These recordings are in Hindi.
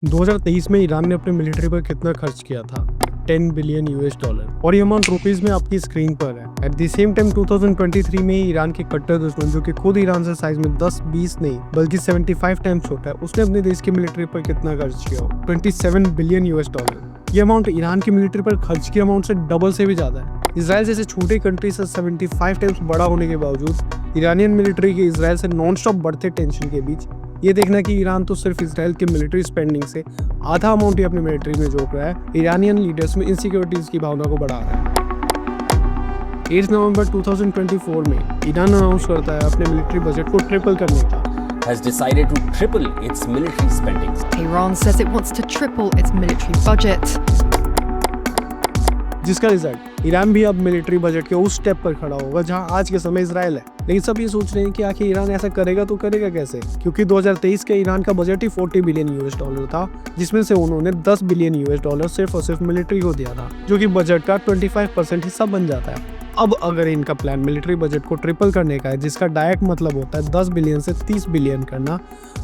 2023 में ईरान ने अपने मिलिट्री पर कितना खर्च किया था? 10 बिलियन यूएस डॉलर, और ये अमाउंट रुपीस में आपकी स्क्रीन पर है। एट द सेम टाइम 2023 में ईरान के कट्टर दुश्मन, जो कि खुद ईरान से साइज में 10-20 नहीं बल्कि 75 टाइम्स छोटा है, उसने अपने देश की मिलिट्री पर कितना खर्च किया? 27 बिलियन यूएस डॉलर। ये अमाउंट ईरान की मिलिट्री पर खर्च की अमाउंट से डबल से भी ज्यादा है। इसराइल जैसे छोटे कंट्री से 75 टाइम्स बड़ा होने के बावजूद ईरानियन मिलिट्री के इसराइल से नॉन स्टॉप बढ़ते टेंशन के बीच ये देखना कि ईरान तो सिर्फ इसराइल के मिलिट्री स्पेंडिंग से आधा अमाउंट ही अपनी मिलिट्री में झोंक रहा है, ईरानियन लीडर्स में इनसिक्योरिटीज की भावना को बढ़ा रहा है। 8 नवंबर 2024 में ईरान अनाउंस करता है अपने मिलिट्री बजट को ट्रिपल करने का। has decided to triple its military spending. Iran says it wants to triple its military budget. जिसका रिजल्ट ईरान भी अब मिलिट्री बजट के उस स्टेप पर खड़ा होगा जहां आज के समय इसराइल है। लेकिन सब ये सोच रहे हैं कि आखिर ईरान ऐसा करेगा तो करेगा कैसे, क्योंकि 2023 के ईरान का बजट ही 40 बिलियन यूएस डॉलर था, जिसमें से उन्होंने 10 बिलियन यूएस डॉलर सिर्फ और सिर्फ मिलिट्री को दिया था, जो कि बजट का 25% हिस्सा बन जाता है। अब अगर इनका प्लान मिलिट्री बजट को ट्रिपल करने का है, जिसका डायरेक्ट मतलब होता है 10 बिलियन से 30 बिलियन करना,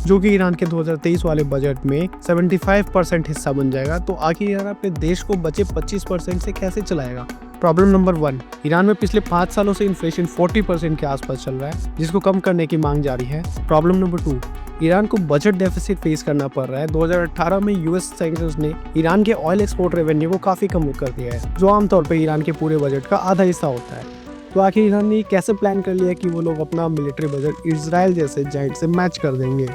जो कि ईरान के 2023 वाले बजट में 75% हिस्सा बन जाएगा, तो आखिर ईरान अपने देश को बचे 25% से कैसे चलाएगा? प्रॉब्लम नंबर 1, ईरान में पिछले 5 सालों से इन्फ्लेशन 40% के आसपास चल रहा है, जिसको कम करने की मांग जारी है। प्रॉब्लम नंबर 2, ईरान को बजट डेफिसिट फेस करना पड़ रहा है। 2018 में यूएस सैंक्शंस ने ईरान के ऑयल एक्सपोर्ट रेवेन्यू को काफी कम कर दिया है, जो आमतौर पर ईरान के पूरे बजट का आधा हिस्सा होता है। तो आखिर ईरान ने कैसे प्लान कर लिया कि वो लोग अपना मिलिट्री बजट इजराइल जैसे जाइंट से मैच कर देंगे?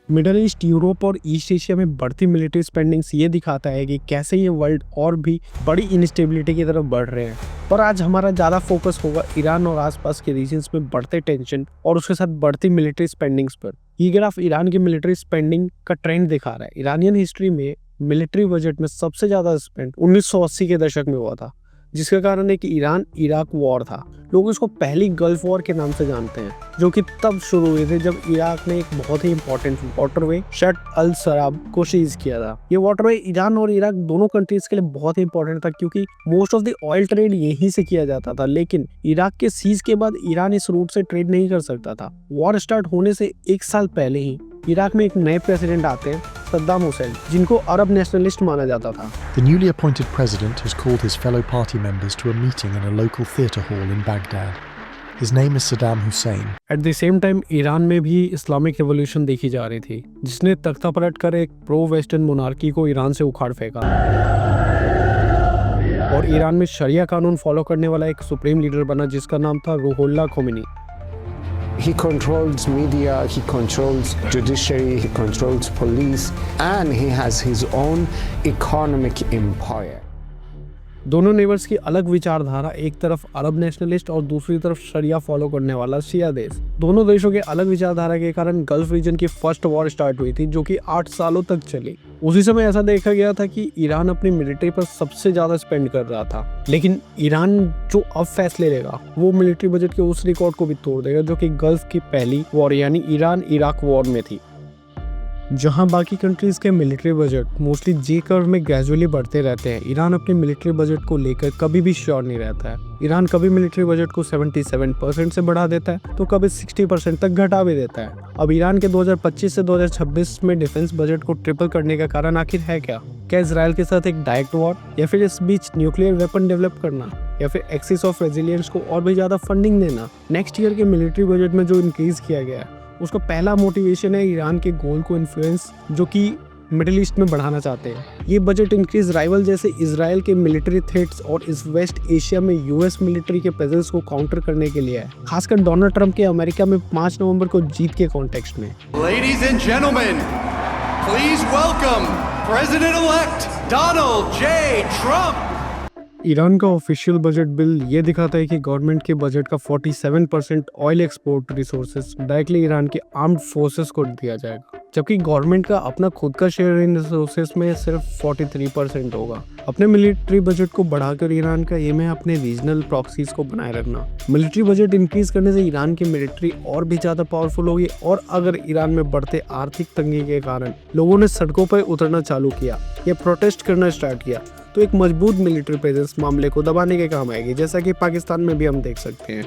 मिडल ईस्ट, यूरोप और ईस्ट एशिया में बढ़ती मिलिट्री स्पेंडिंग्स ये दिखाता है कि कैसे ये वर्ल्ड और भी बड़ी इनस्टेबिलिटी की तरफ बढ़ रहे हैं। पर आज हमारा ज़्यादा फोकस होगा ईरान और आसपास के रीजन्स में बढ़ते टेंशन और उसके साथ बढ़ती मिलिट्री स्पेंडिंग्स पर। ये ग्राफ ईरान की मिलिट्री स्पेंडिंग का ट्रेंड दिखा रहा है। ईरानियन हिस्ट्री में मिलिट्री बजट में सबसे ज़्यादा स्पेंड 1980 के दशक में हुआ था, जिसका कारण है कि ईरान इराक वॉर था। लोग इसको पहली गल्फ वॉर के नाम से जानते हैं, जो कि तब शुरू हुए थे जब इराक ने एक बहुत ही इंपॉर्टेंट वाटरवे शट अल सराब को सीज किया था। ये वाटरवे ईरान और इराक दोनों कंट्रीज के लिए बहुत ही इंपॉर्टेंट था, क्योंकि most of the oil trade यहीं से किया जाता था। लेकिन इराक के सीज के बाद ईरान इस रूट से ट्रेड नहीं कर सकता था। वॉर स्टार्ट होने से 1 साल पहले ही इराक में एक नए प्रेसिडेंट आते हैं, सद्दाम हुसैन, जिनको अरब नेशनलिस्ट माना जाता था। The newly appointed president has called his fellow party members to a meeting in a local theatre hall in Baghdad. His name is Saddam Hussein. At the same time Iran में भी इस्लामिक रेवोल्यूशन देखी जा रही थी, जिसने तख्ता पलट कर एक प्रो वेस्टर्न मोनार्की को ईरान से उखाड़ फेंका, और ईरान में शरिया कानून फॉलो करने वाला एक सुप्रीम लीडर बना, जिसका नाम था Ruhullah Khomeini. He controls media, he controls judiciary, he controls police, and he has his own economic empire. दोनों नेबर्स की अलग विचारधारा, एक तरफ अरब नेशनलिस्ट और दूसरी तरफ शरिया फॉलो करने वाला शिया देश। दोनों देशों के अलग विचारधारा के कारण गल्फ रीजन की फर्स्ट वॉर स्टार्ट हुई थी, जो कि 8 सालों तक चली। उसी समय ऐसा देखा गया था कि ईरान अपनी मिलिट्री पर सबसे ज्यादा स्पेंड कर रहा था, लेकिन ईरान जो अब फैसले लेगा वो मिलिट्री बजट के उस रिकॉर्ड को भी तोड़ देगा, जो कि गल्फ की पहली वॉर यानी ईरान इराक वॉर में थी। जहां बाकी कंट्रीज के military budget mostly J curve में ग्रेजुअली बढ़ते रहते हैं, ईरान अपने मिलिट्री बजट को लेकर कभी भी श्योर नहीं रहता है। ईरान कभी मिलिट्री बजट को 77% से बढ़ा देता है, तो कभी 60% तक घटा भी देता है। अब ईरान के 2025 से 2026 में डिफेंस बजट को ट्रिपल करने का कारण आखिर है क्या? क्या इजराइल के साथ एक डायरेक्ट वॉर, या फिर इस बीच न्यूक्लियर वेपन डेवलप करना, या फिर एक्सिस ऑफ रेजिलियंस को और भी ज्यादा फंडिंग देना? नेक्स्ट ईयर के मिलिट्री बजट में जो इंक्रीज किया गया है, उसका पहला मोटिवेशन है ईरान के गोल को इन्फ्लुएंस, जो कि मिडिल ईस्ट में बढ़ाना चाहते हैं। ये बजट इंक्रीज राइवल जैसे इजराइल के मिलिट्री थ्रेट्स और इस वेस्ट एशिया में यूएस मिलिट्री के प्रेजेंस को काउंटर करने के लिए है, खासकर डोनाल्ड ट्रंप के अमेरिका में 5 नवंबर को जीत के कॉन्टेक्स्ट में। Ladies and gentlemen, please welcome President-elect Donald J. Trump. Iran का ऑफिशियल बजट बिल ये दिखाता है कि गवर्नमेंट के बजट का 47% oil export resources directly Iran के आर्म्ड फोर्सेस को दिया जाएगा, जबकि गवर्नमेंट का अपना खुद का शेयर इन रिसोर्सेज में सिर्फ 43% होगा। अपने मिलिट्री बजट को बढ़ाकर ईरान का एम है अपने रीजनल प्रॉक्सीज को बनाए रखना। मिलिट्री बजट इंक्रीज करने से ईरान की मिलिट्री और भी ज्यादा पावरफुल होगी, और अगर ईरान में बढ़ते आर्थिक तंगी के कारण लोगों ने सड़कों पर उतरना चालू किया या प्रोटेस्ट करना स्टार्ट किया, तो एक मजबूत मिलिट्री प्रेजेंस मामले को दबाने के काम आएगी, जैसा कि पाकिस्तान में भी हम देख सकते हैं।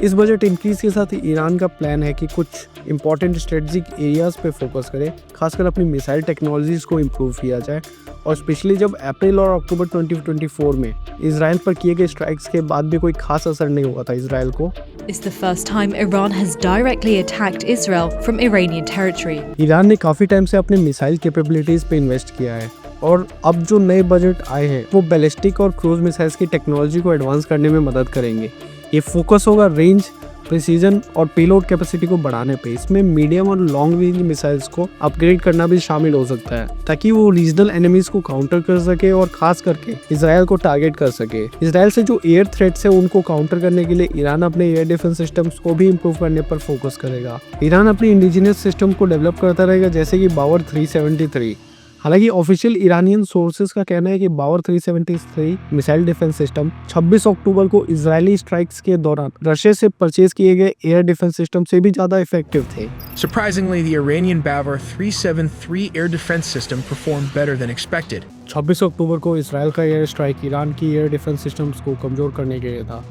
इस बजट इंक्रीज के साथ ईरान का प्लान है कि कुछ इंपॉर्टेंट स्ट्रेटेजिक एरियाज पे फोकस करे, खासकर अपनी मिसाइल टेक्नोलॉजीज को इम्प्रूव किया जाए। और स्पेशली जब अप्रैल और अक्टूबर 2024 में इसराइल पर किए गए स्ट्राइक्स के बाद भी कोई खास असर नहीं हुआ था इसराइल को। It's the first time Iran has directly attacked Israel from Iranian territory. Iran ने काफ़ी टाइम से अपने मिसाइल कैपेबिलिटीज़ पे इन्वेस्ट किया है और अब जो नए बजट आए हैं वो बैलिस्टिक और क्रूज मिसाइल्स की टेक्नोलॉजी को एडवांस करने में मदद करेंगे। ये फोकस होगा रेंज, प्रिसीजन और पेलोड कैपेसिटी को बढ़ाने पे। इसमें मीडियम और लॉन्ग रेंज मिसाइल्स को अपग्रेड करना भी शामिल हो सकता है ताकि वो रीजनल एनिमीज को काउंटर कर सके और खास करके इसराइल को टारगेट कर सके। इसराइल से जो एयर थ्रेट्स है उनको काउंटर करने के लिए ईरान अपने एयर डिफेंस सिस्टम्स को भी इम्प्रूव करने पर फोकस करेगा। ईरान अपनी इंडिजिनियस सिस्टम को डेवलप करता रहेगा जैसे कि बावर 373। हालांकि ऑफिशियल ईरानियन सोर्सेज का कहना है कि बावर 373 मिसाइल डिफेंस सिस्टम 26 अक्टूबर को इजरायली स्ट्राइक्स के दौरान रशिया से परचेज किए गए एयर डिफेंस सिस्टम से भी ज्यादा इफेक्टिव थे। Surprisingly, the Iranian Bavar 373 air defense system performed better than expected. 26 अक्टूबर को इसराइल का एयर स्ट्राइक ईरान की एयर डिफेंस सिस्टम्स को कमजोर करने के लिए था,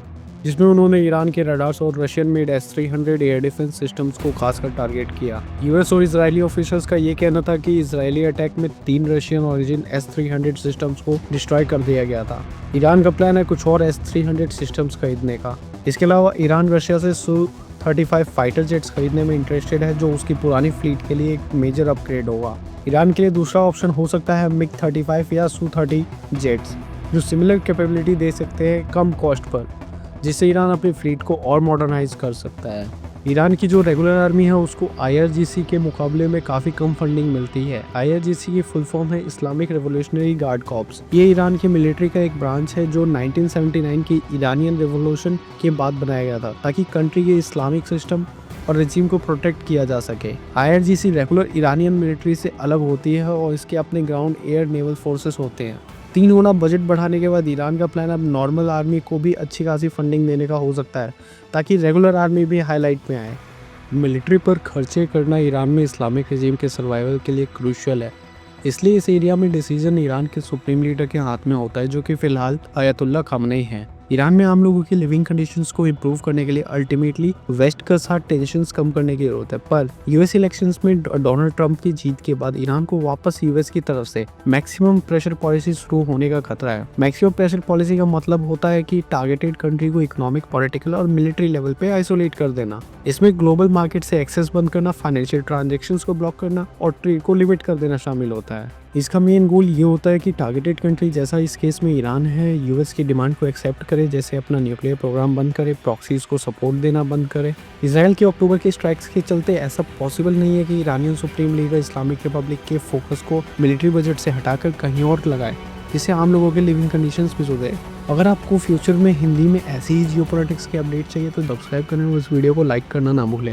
जिसमें उन्होंने ईरान के रडार्स और Russian made S-300 air defence systems को खासकर टारगेट किया। यूएस और इजरायली ऑफिसर्स का ये कहना था कि इजरायली अटैक में 3 रशियन ओरिजिन S-300 सिस्टम्स को डिस्ट्रॉय कर दिया गया था। ईरान का प्लान है कुछ और S-300 सिस्टम्स खरीदने का। इसके अलावा ईरान रशिया से Su-35 फाइटर जेट्स खरीदने में इंटरेस्टेड है, जो उसकी पुरानी फ्लीट के लिए एक मेजर अपग्रेड होगा। ईरान के लिए दूसरा ऑप्शन हो सकता है MiG-35 या Su-30 जेट्स, जो सिमिलर कैपेबिलिटी दे सकते हैं कम कॉस्ट पर, जिससे ईरान अपनी फ्लीट को और मॉडर्नाइज कर सकता है। ईरान की जो रेगुलर आर्मी है उसको IRGC के मुकाबले में काफ़ी कम फंडिंग मिलती है। IRGC की फुल फॉर्म है इस्लामिक रेवोल्यूशनरी गार्ड कॉर्प्स। ये ईरान की मिलिट्री का एक ब्रांच है जो 1979 की ईरानियन रेवोल्यूशन के बाद बनाया गया था ताकि कंट्री के इस्लामिक सिस्टम और रेजिम को प्रोटेक्ट किया जा सके। IRGC रेगुलर ईरानियन मिलिट्री से अलग होती है और इसके अपने ग्राउंड, एयर, नेवल फोर्सेस होते हैं। 3 गुना बजट बढ़ाने के बाद ईरान का प्लान अब नॉर्मल आर्मी को भी अच्छी खासी फंडिंग देने का हो सकता है ताकि रेगुलर आर्मी भी हाईलाइट में आए। मिलिट्री पर खर्चे करना ईरान में इस्लामिक रेजिम के सर्वाइवल के लिए क्रूशियल है, इसलिए इस एरिया में डिसीजन ईरान के सुप्रीम लीडर के हाथ में होता है, जो कि फिलहाल अयतुल्ला खामनेई हैं। ईरान में आम लोगों की लिविंग कंडीशंस को इम्प्रूव करने के लिए अल्टीमेटली वेस्ट के साथ टेंशंस कम करने की जरूरत है, पर यूएस इलेक्शंस में डोनाल्ड ट्रंप की जीत के बाद ईरान को वापस यूएस की तरफ से मैक्सिमम प्रेशर पॉलिसी शुरू होने का खतरा है। मैक्सिमम प्रेशर पॉलिसी का मतलब होता है कि टारगेटेड कंट्री को इकोनॉमिक, पॉलिटिकल और मिलिट्री लेवल पे आइसोलेट कर देना। इसमें ग्लोबल मार्केट से एक्सेस बंद करना, फाइनेंशियल ट्रांजेक्शंस को ब्लॉक करना और ट्रेड को लिमिट कर देना शामिल होता है। इसका मेन गोल ये होता है कि टारगेटेड कंट्री, जैसा इस केस में ईरान है, यूएस की डिमांड को एक्सेप्ट करे, जैसे अपना न्यूक्लियर प्रोग्राम बंद करे, प्रॉक्सीज को सपोर्ट देना बंद करे। इसराइल के अक्टूबर के स्ट्राइक्स के चलते ऐसा पॉसिबल नहीं है कि Iranian supreme leader Islamic Republic के फोकस को मिलिट्री बजट से हटाकर कहीं और लगाए, जिससे आम लोगों के लिविंग कंडीशंस भी सुधरे। अगर आपको फ्यूचर में हिंदी में ऐसी ही जियोपॉलिटिक्स के अपडेट चाहिए तो सब्सक्राइब करना और इस वीडियो को लाइक करना ना भूलें।